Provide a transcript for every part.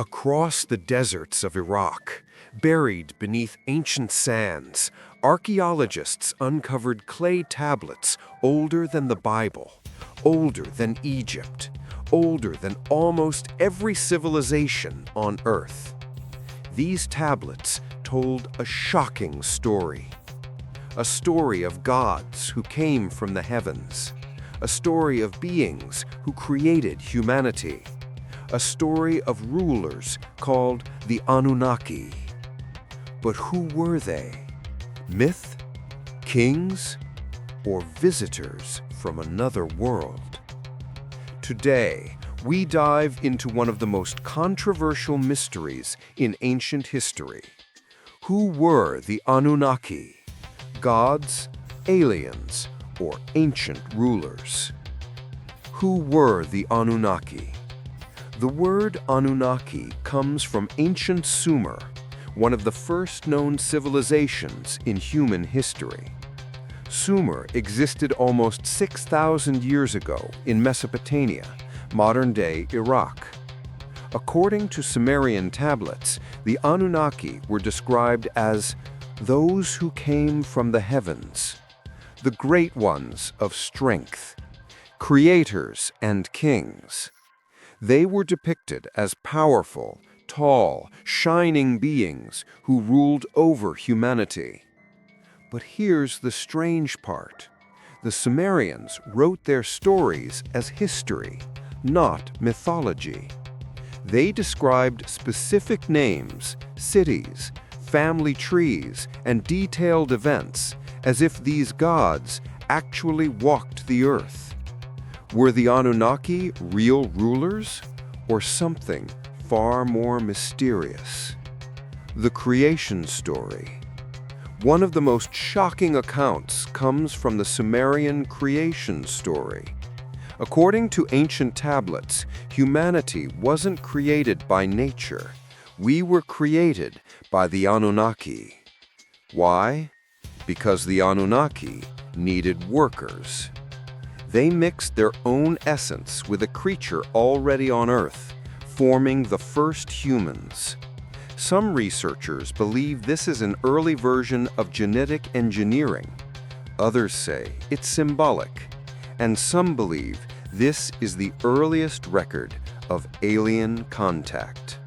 Across the deserts of Iraq, buried beneath ancient sands, archaeologists uncovered clay tablets older than the Bible, older than Egypt, older than almost every civilization on Earth. These tablets told a shocking story. A story of gods who came from the heavens. A story of beings who created humanity. A story of rulers called the Anunnaki. But who were they? Myth? Kings? Or visitors from another world? Today, we dive into one of the most controversial mysteries in ancient history. Who were the Anunnaki? Gods, aliens, or ancient rulers? Who were the Anunnaki? The word Anunnaki comes from ancient Sumer, one of the first known civilizations in human history. Sumer existed almost 6,000 years ago in Mesopotamia, modern-day Iraq. According to Sumerian tablets, the Anunnaki were described as those who came from the heavens, the great ones of strength, creators and kings. They were depicted as powerful, tall, shining beings who ruled over humanity. But here's the strange part. The Sumerians wrote their stories as history, not mythology. They described specific names, cities, family trees, and detailed events as if these gods actually walked the earth. Were the Anunnaki real rulers, or something far more mysterious? The creation story. One of the most shocking accounts comes from the Sumerian creation story. According to ancient tablets, humanity wasn't created by nature. We were created by the Anunnaki. Why? Because the Anunnaki needed workers. They mixed their own essence with a creature already on Earth, forming the first humans. Some researchers believe this is an early version of genetic engineering. Others say it's symbolic. And some believe this is the earliest record of alien contact.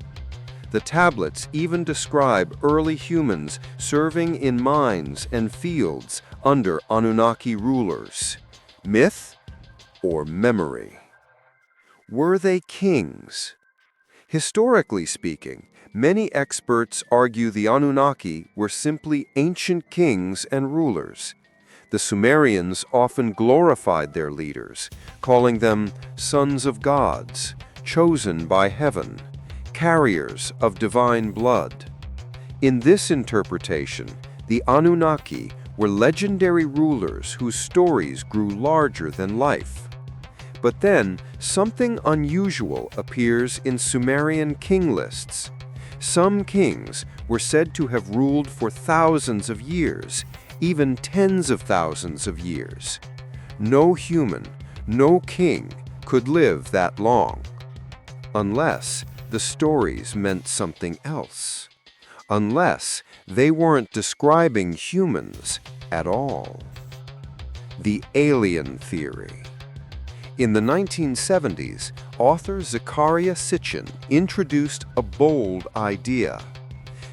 The tablets even describe early humans serving in mines and fields under Anunnaki rulers. Myth or memory? Were they kings? Historically speaking, many experts argue the Anunnaki were simply ancient kings and rulers. The Sumerians often glorified their leaders, calling them sons of gods, chosen by heaven, carriers of divine blood. In this interpretation, the Anunnaki were legendary rulers whose stories grew larger than life. But then, something unusual appears in Sumerian king lists. Some kings were said to have ruled for thousands of years, even tens of thousands of years. No human, no king could live that long. Unless the stories meant something else. Unless they weren't describing humans at all. The alien theory. In the 1970s, author Zecharia Sitchin introduced a bold idea.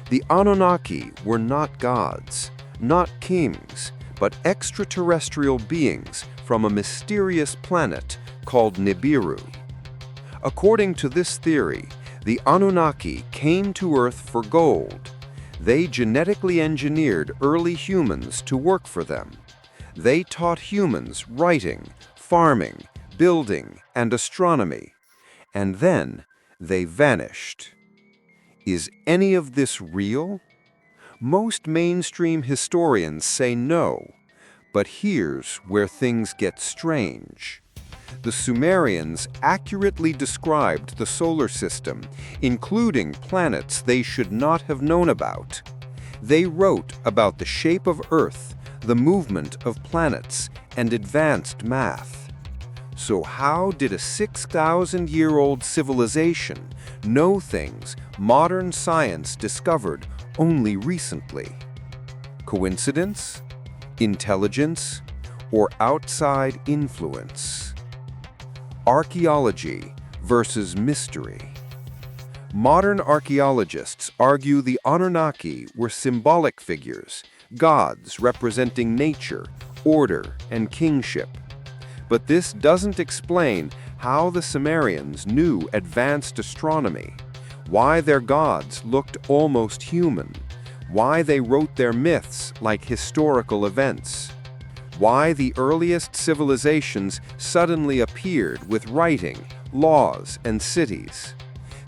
The Anunnaki were not gods, not kings, but extraterrestrial beings from a mysterious planet called Nibiru. According to this theory, the Anunnaki came to Earth for gold. They genetically engineered early humans to work for them. They taught humans writing, farming, building, and astronomy. And then they vanished. Is any of this real? Most mainstream historians say no, but here's where things get strange. The Sumerians accurately described the solar system, including planets they should not have known about. They wrote about the shape of Earth, the movement of planets, and advanced math. So how did a 6,000-year-old civilization know things modern science discovered only recently? Coincidence? Intelligence? Or outside influence? Archaeology versus mystery. Modern archaeologists argue the Anunnaki were symbolic figures, gods representing nature, order, and kingship. But this doesn't explain how the Sumerians knew advanced astronomy, why their gods looked almost human, why they wrote their myths like historical events, why the earliest civilizations suddenly appeared with writing, laws, and cities.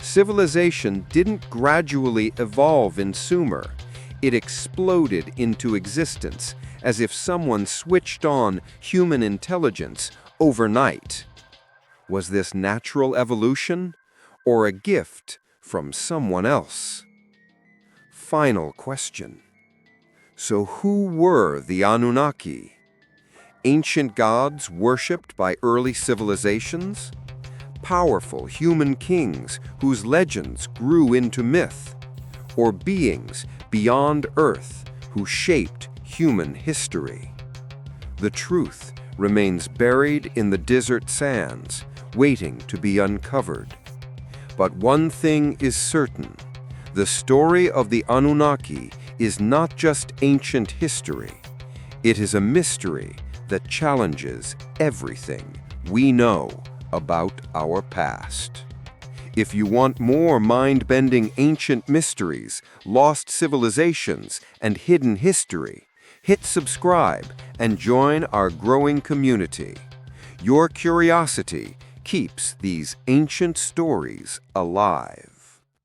Civilization didn't gradually evolve in Sumer. It exploded into existence as if someone switched on human intelligence overnight. Was this natural evolution or a gift from someone else? Final question. So who were the Anunnaki? Ancient gods worshipped by early civilizations? Powerful human kings whose legends grew into myth? Or beings beyond Earth who shaped human history? The truth remains buried in the desert sands, waiting to be uncovered. But one thing is certain: the story of the Anunnaki is not just ancient history. It is a mystery that challenges everything we know about our past. If you want more mind-bending ancient mysteries, lost civilizations, and hidden history, hit subscribe and join our growing community. Your curiosity keeps these ancient stories alive.